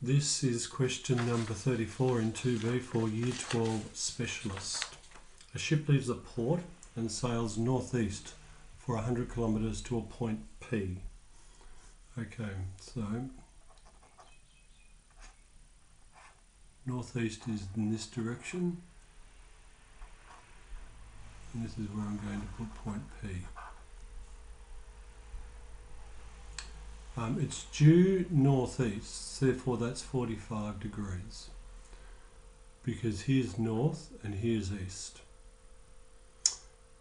This is question number 34 in 2B for Year 12 Specialist. A ship leaves a port and sails northeast for 100 kilometres to a point P. Okay, so northeast is in this direction, and this is where I'm going to put point P. It's due northeast, therefore that's 45 degrees, because here's north and here's east.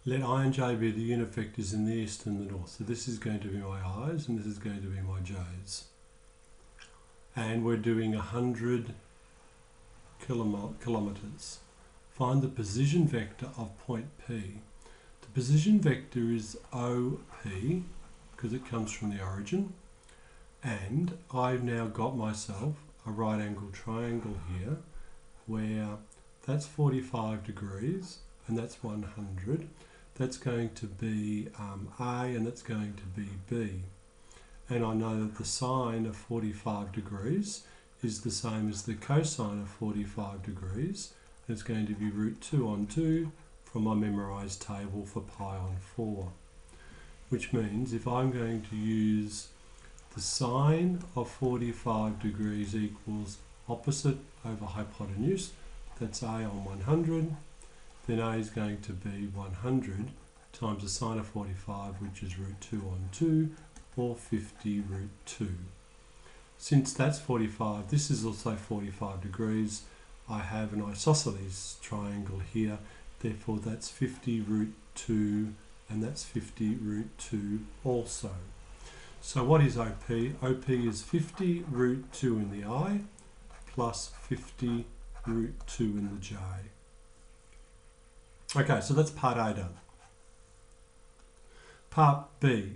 Let I and j be the unit vectors in the east and the north. So this is going to be my i's and this is going to be my j's. And we're doing 100 kilometres. Find the position vector of point P. The position vector is OP, because it comes from the origin. And I've now got myself a right angle triangle here where that's 45 degrees and that's 100. That's going to be A and that's going to be B. And I know that the sine of 45 degrees is the same as the cosine of 45 degrees. And it's going to be root 2 on 2 from my memorised table for pi on 4. Which means if I'm going to use the sine of 45 degrees equals opposite over hypotenuse, that's A on 100, then A is going to be 100 times the sine of 45, which is root 2 on 2, or 50 root 2. Since that's 45, this is also 45 degrees, I have an isosceles triangle here, therefore that's 50 root 2, and that's 50 root 2 also. So what is OP? OP is 50 root 2 in the I plus 50 root 2 in the J. Okay, so that's part A done. Part B.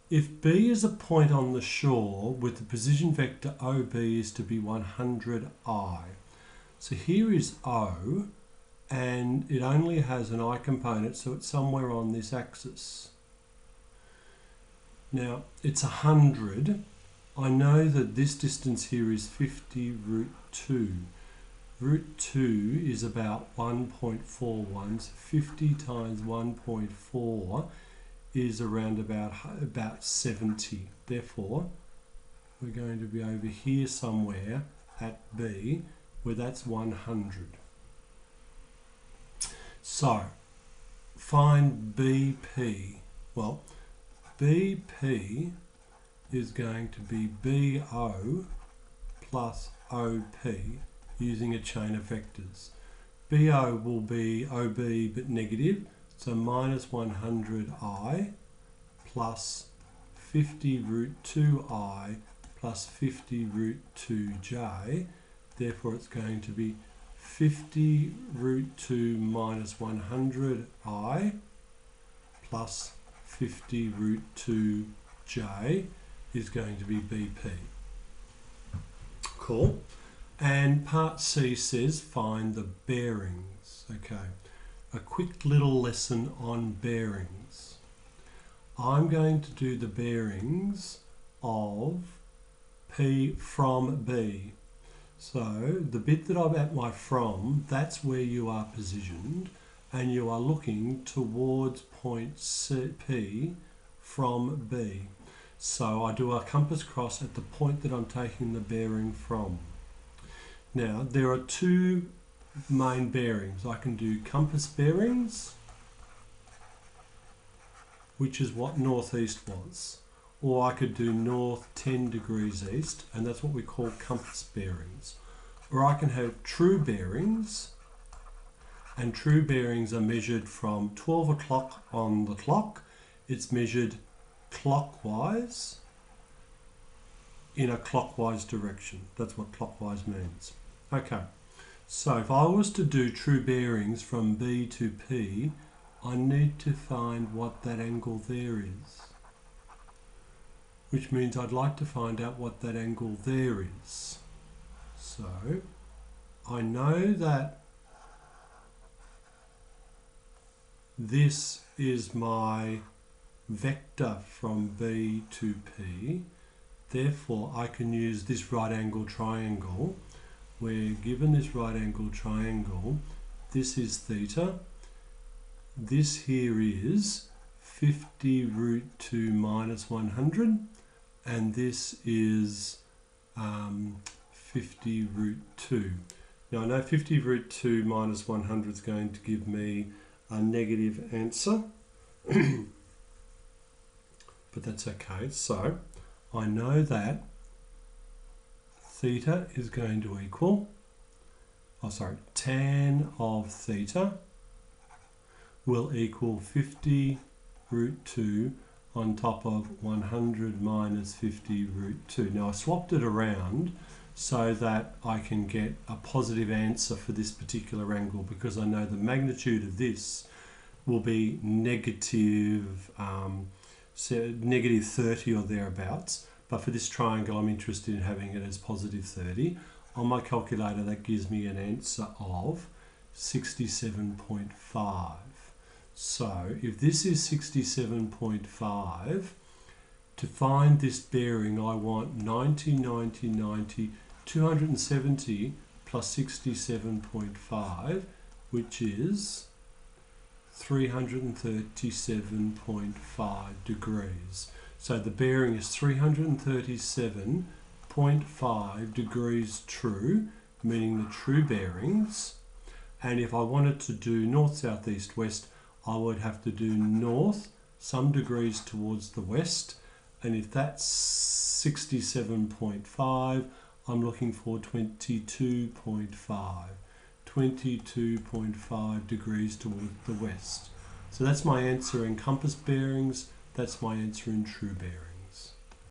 If B is a point on the shore with the position vector OB is to be 100I. So here is O and it only has an I component, so it's somewhere on this axis. Now, it's 100. I know that this distance here is 50 root 2. Root 2 is about 1.41, so 50 times 1.4 is around about 70. Therefore, we're going to be over here somewhere at B, where that's 100. So, find BP. Well, BP is going to be BO plus OP using a chain of vectors. BO will be OB but negative, so minus 100I plus 50 root 2I plus 50 root 2J. Therefore it's going to be 50 root 2 minus 100I plus 50 root 2J is going to be BP. Cool. And part C says find the bearings. Okay, a quick little lesson on bearings. I'm going to do the bearings of P from B. So the bit that I'm at my from, that's where you are positioned, and you are looking towards point P from B. So I do a compass cross at the point that I'm taking the bearing from. Now there are two main bearings. I can do compass bearings, which is what northeast was, or I could do north 10 degrees east, and that's what we call compass bearings. Or I can have true bearings, and true bearings are measured from 12 o'clock on the clock. It's measured clockwise in a clockwise direction. That's what clockwise means. Okay, so if I was to do true bearings from B to P, I need to find what that angle there is. Which means I'd like to find out what that angle there is. So I know that this is my vector from B to P. Therefore, I can use this right angle triangle, where given this right angle triangle, this is theta, this here is 50 root 2 minus 100, and this is 50 root 2. Now I know 50 root 2 minus 100 is going to give me a negative answer, but that's okay. So I know that theta is going to equal, tan of theta will equal 50 root 2 on top of 100 minus 50 root 2. Now I swapped it around so that I can get a positive answer for this particular angle, because I know the magnitude of this will be negative 30 or thereabouts, but for this triangle I'm interested in having it as positive 30. On my calculator that gives me an answer of 67.5. So if this is 67.5, to find this bearing I want 90, 90, 90, 270 plus 67.5, which is 337.5 degrees. So the bearing is 337.5 degrees true, meaning the true bearings. And if I wanted to do north, south, east, west, I would have to do north some degrees towards the west. And if that's 67.5, I'm looking for 22.5 degrees towards the west. So that's my answer in compass bearings, that's my answer in true bearings.